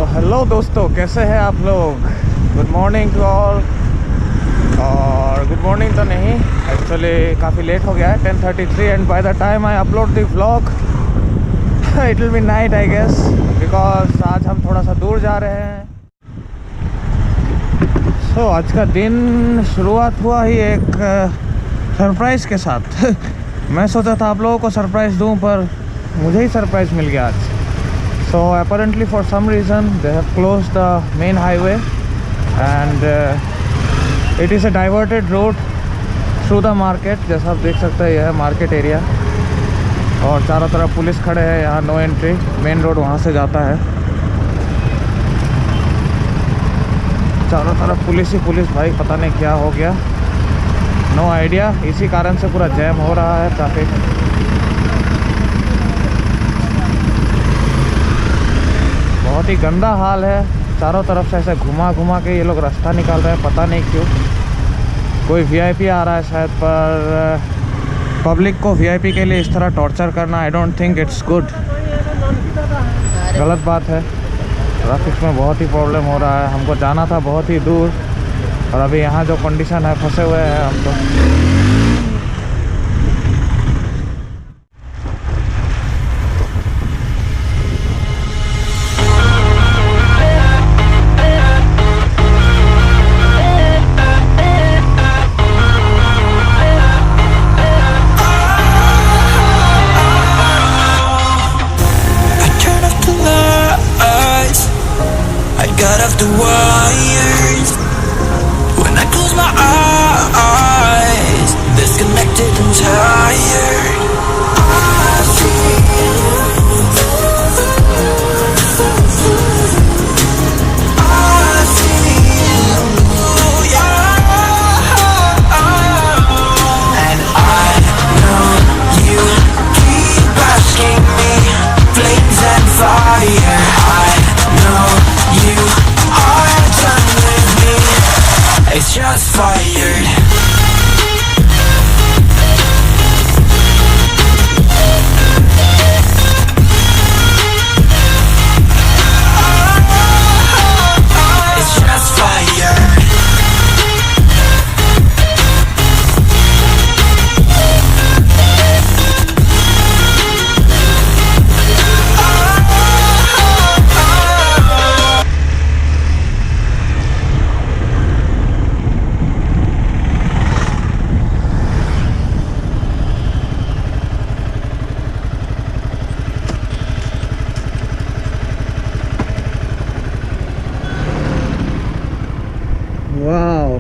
So hello दोस्तों, कैसे हैं आप लोग। Good morning to all. और गुड मॉर्निंग तो नहीं, एक्चुअली काफ़ी लेट हो गया है, 10:33 and by the time I upload the vlog it will be night I guess, because आज हम थोड़ा सा दूर जा रहे हैं। सो आज का दिन शुरुआत हुआ ही एक सरप्राइज़ के साथ। मैं सोचा था आप लोगों को सरप्राइज़ दूं, पर मुझे ही सरप्राइज़ मिल गया आज। So apparently for some reason they have closed the main highway and it is a diverted route through the market। जैसा आप देख सकते हैं यह है मार्केट एरिया और चारों तरफ पुलिस खड़े हैं। यहाँ नो एंट्री, मेन रोड वहाँ से जाता है। चारों तरफ पुलिस ही पुलिस, भाई पता नहीं क्या हो गया, नो आइडिया। इसी कारण से पूरा जैम हो रहा है ट्रैफिक। बहुत ही गंदा हाल है, चारों तरफ से ऐसे घुमा घुमा के ये लोग रास्ता निकाल रहे हैं, पता नहीं क्यों। कोई वीआईपी आ रहा है शायद, पर पब्लिक को वीआईपी के लिए इस तरह टॉर्चर करना I don't think it's good. गलत बात है। ट्रैफिक में बहुत ही प्रॉब्लम हो रहा है। हमको जाना था बहुत ही दूर और अभी यहाँ जो कंडीशन है, फंसे हुए हैं हम तो। Got off the wires when I close my eyes, disconnected and tired. I feel yeah, and I know you keep asking me, flames and fire. I know you are done with me, it's just fired. It's just fire. Wow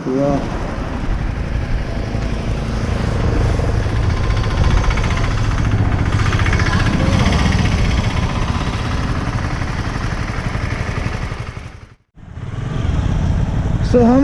वाह, सो हम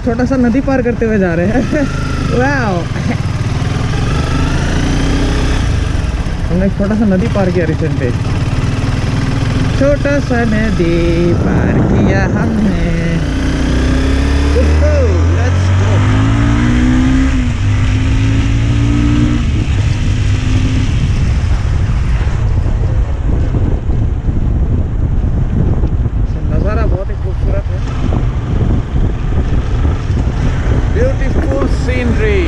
छोटा सा नदी पार करते हुए जा रहे हैं। वाओ, हमने एक छोटा सा नदी पार किया रिसेंटली। छोटा सा नदी पार किया हमने। Let's go. नज़ारा बहुत ही खूबसूरत है, ब्यूटीफुल सीनरी।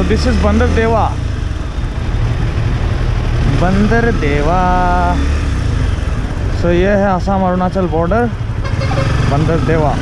दिस इज बंदर देवा। बंदर देवा, सो ये है Assam Arunachal border, Banderdewa.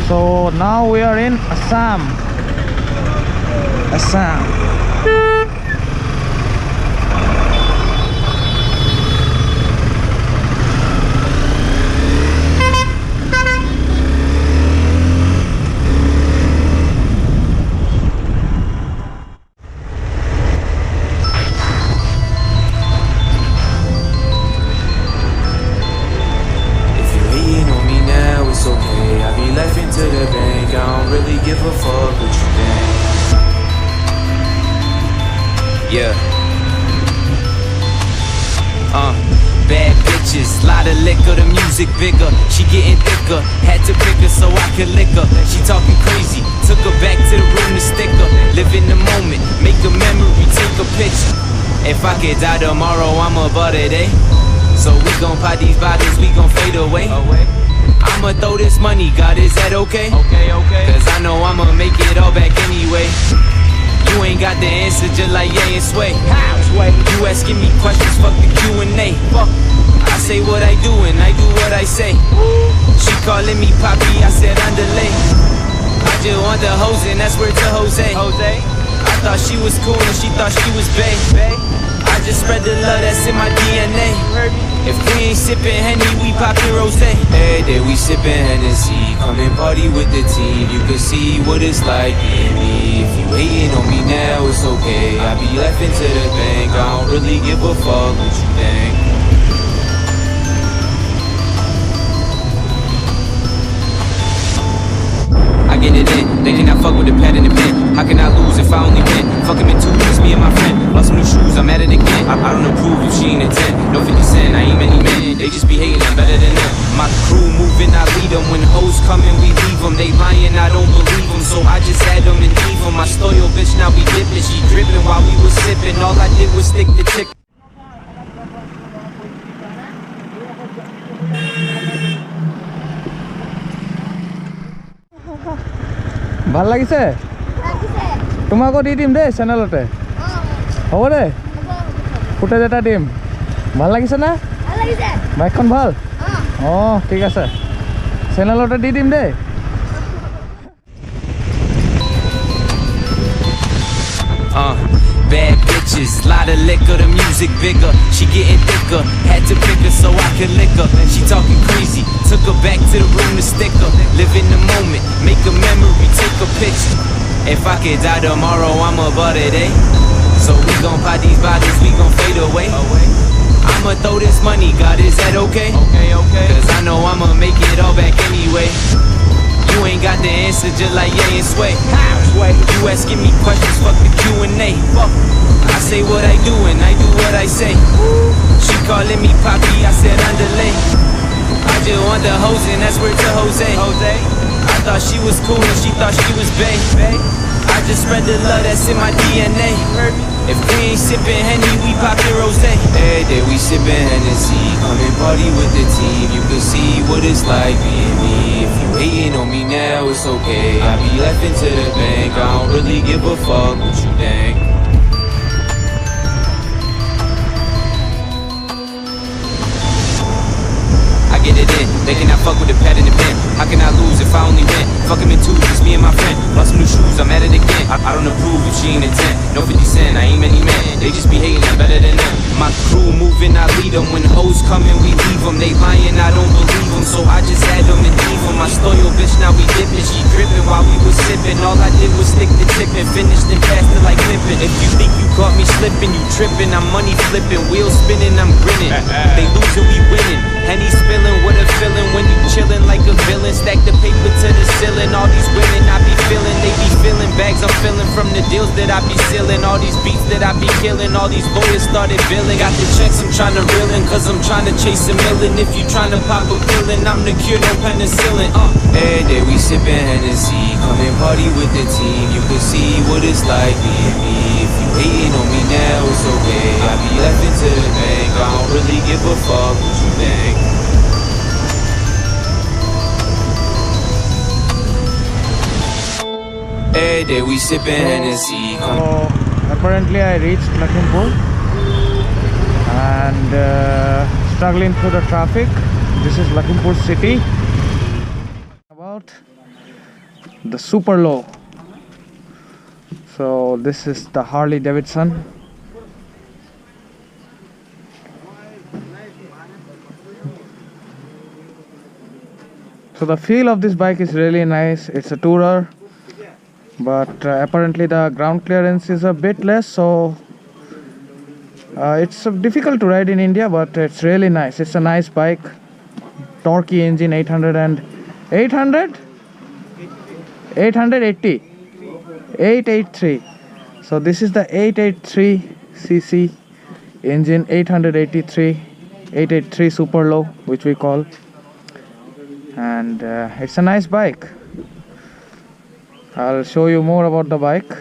So now we are in Assam. Assam If you're hating on me now, Yeah. Bad bitches, lot of liquor, the music bigger. She getting thicker, had to pick her so I could lick her. She talking crazy, took her back to the room to stick her. Live in the moment, make a memory, take a picture. If I could die tomorrow, I'm about it, eh? So we gon' pop these bottles, we gon' fade away. I'ma throw this money, God, is that okay? Okay. Cause I know I'ma make it all back anyway. You ain't got the answer, just like Ye and Sway. You asking me questions, fuck the Q&A. I say what I do and I do what I say. She calling me Poppy, I said underlay. I just want the hoes and that's where to Jose. I thought she was cool and she thought she was bae. I just spread the love that's in my DNA. If we ain't sippin' Henny, we poppin' rosé. Every day we sippin' Hennessy. Come and party with the team. You can see what it's like being me. If you hating on me now, it's okay. I be laughing to the bank. I don't really give a fuck what you think. I get it in, they cannot fuck with the pad and the pen. How can I lose if I only win? Fucking in two, just me and my friend. Lost some new shoes, I'm at it again. I don't approve if she ain't a 10. No 50 cent, I ain't many men. They just be hating, I'm better than them. My crew moving, I lead them. When hoes coming, we leave them. They lying, I don't believe them. So I just had them and leave them. I stole your bitch, now we dipping. She dripping while we was sipping. All I did was stick the chick. ভাল লাগিছে তোমাকো দি দিম দেই চেনেলতে হ'ব দে footage এটা দিম ভাল লাগিছে না বাইকখন ভাল অঁ ঠিক আছে চেনেলতে দি দিম দেই Bad bitches, lot of liquor, the music bigger. She getting thicker, had to pick her so I could lick her. She talking crazy, took her back to the room to stick her. Live in the moment, make a memory, take a picture. If I could die tomorrow, I'm about it, eh? So we gon' pop these bottles, we gon' fade away. I'ma throw this money, God, is that okay? Okay. Cause I know I'ma make it all back anyway. You ain't got the answer, just like Ye and Sway. You asking me questions, fuck the Q&A. I say what I do and I do what I say. She calling me Poppy, I said underlay. I just want the hoes and that's where to Jose. I thought she was cool and she thought she was bae. I just spread the love that's in my DNA. If we ain't sippin' Henny, we poppin' rosé. Every day we sippin' Hennessy. Come and party with the team. You can see what it's like being me. If you hating on me now, it's okay. I be laughing to the bank. I don't really give a fuck what you think. I get it in, they cannot fuck with the pad and the pen. How can I lose if I only win? Fuck him in two, just me and my friend. Lost some new shoes, I'm at it again. I don't approve if she ain't a 10. No 50 cent, I ain't many men. They just be hating, I'm better than them. My crew moving, I lead them. When hoes coming, we leave them. They lying, I don't believe them. So I just had them and leave them. I stole your bitch, now we dipping. She dripping while we was sipping. All I did was stick the tip and finished and passed it like Clipping. If you think you caught me slipping, you tripping. I'm money flipping, wheels spinning, I'm grinning. They losing, we winning. Henny spilling, what a feeling when you chillin' like a villain. Stack the paper to the ceiling. All these women I be feeling, they be feeling bags I'm feeling from the deals that I be sealing. All these beats that I be killing, all these boys started billing. Got the checks, I'm tryna reel in, cause I'm tryna chase a million. If you tryna pop a pillin', I'm the cure, no penicillin. Every day we sippin' Hennessy. Come and party with the team. You can see what it's like being me. If you hating on me now, it's okay. I be laughing to the bank. I don't really give a fuck what you think. Every day we sippin' Hennessy. So apparently I reached Lakhimpur and struggling through the traffic. This is Lakhimpur city. About the super low. So this is the Harley Davidson. So the feel of this bike is really nice. It's a tourer, but apparently the ground clearance is a bit less, so it's difficult to ride in India, but it's really nice. It's a nice bike, torquey engine, 883. So this is the 883 cc, engine 883 super low, which we call, and it's a nice bike. I'll show you more about the bike.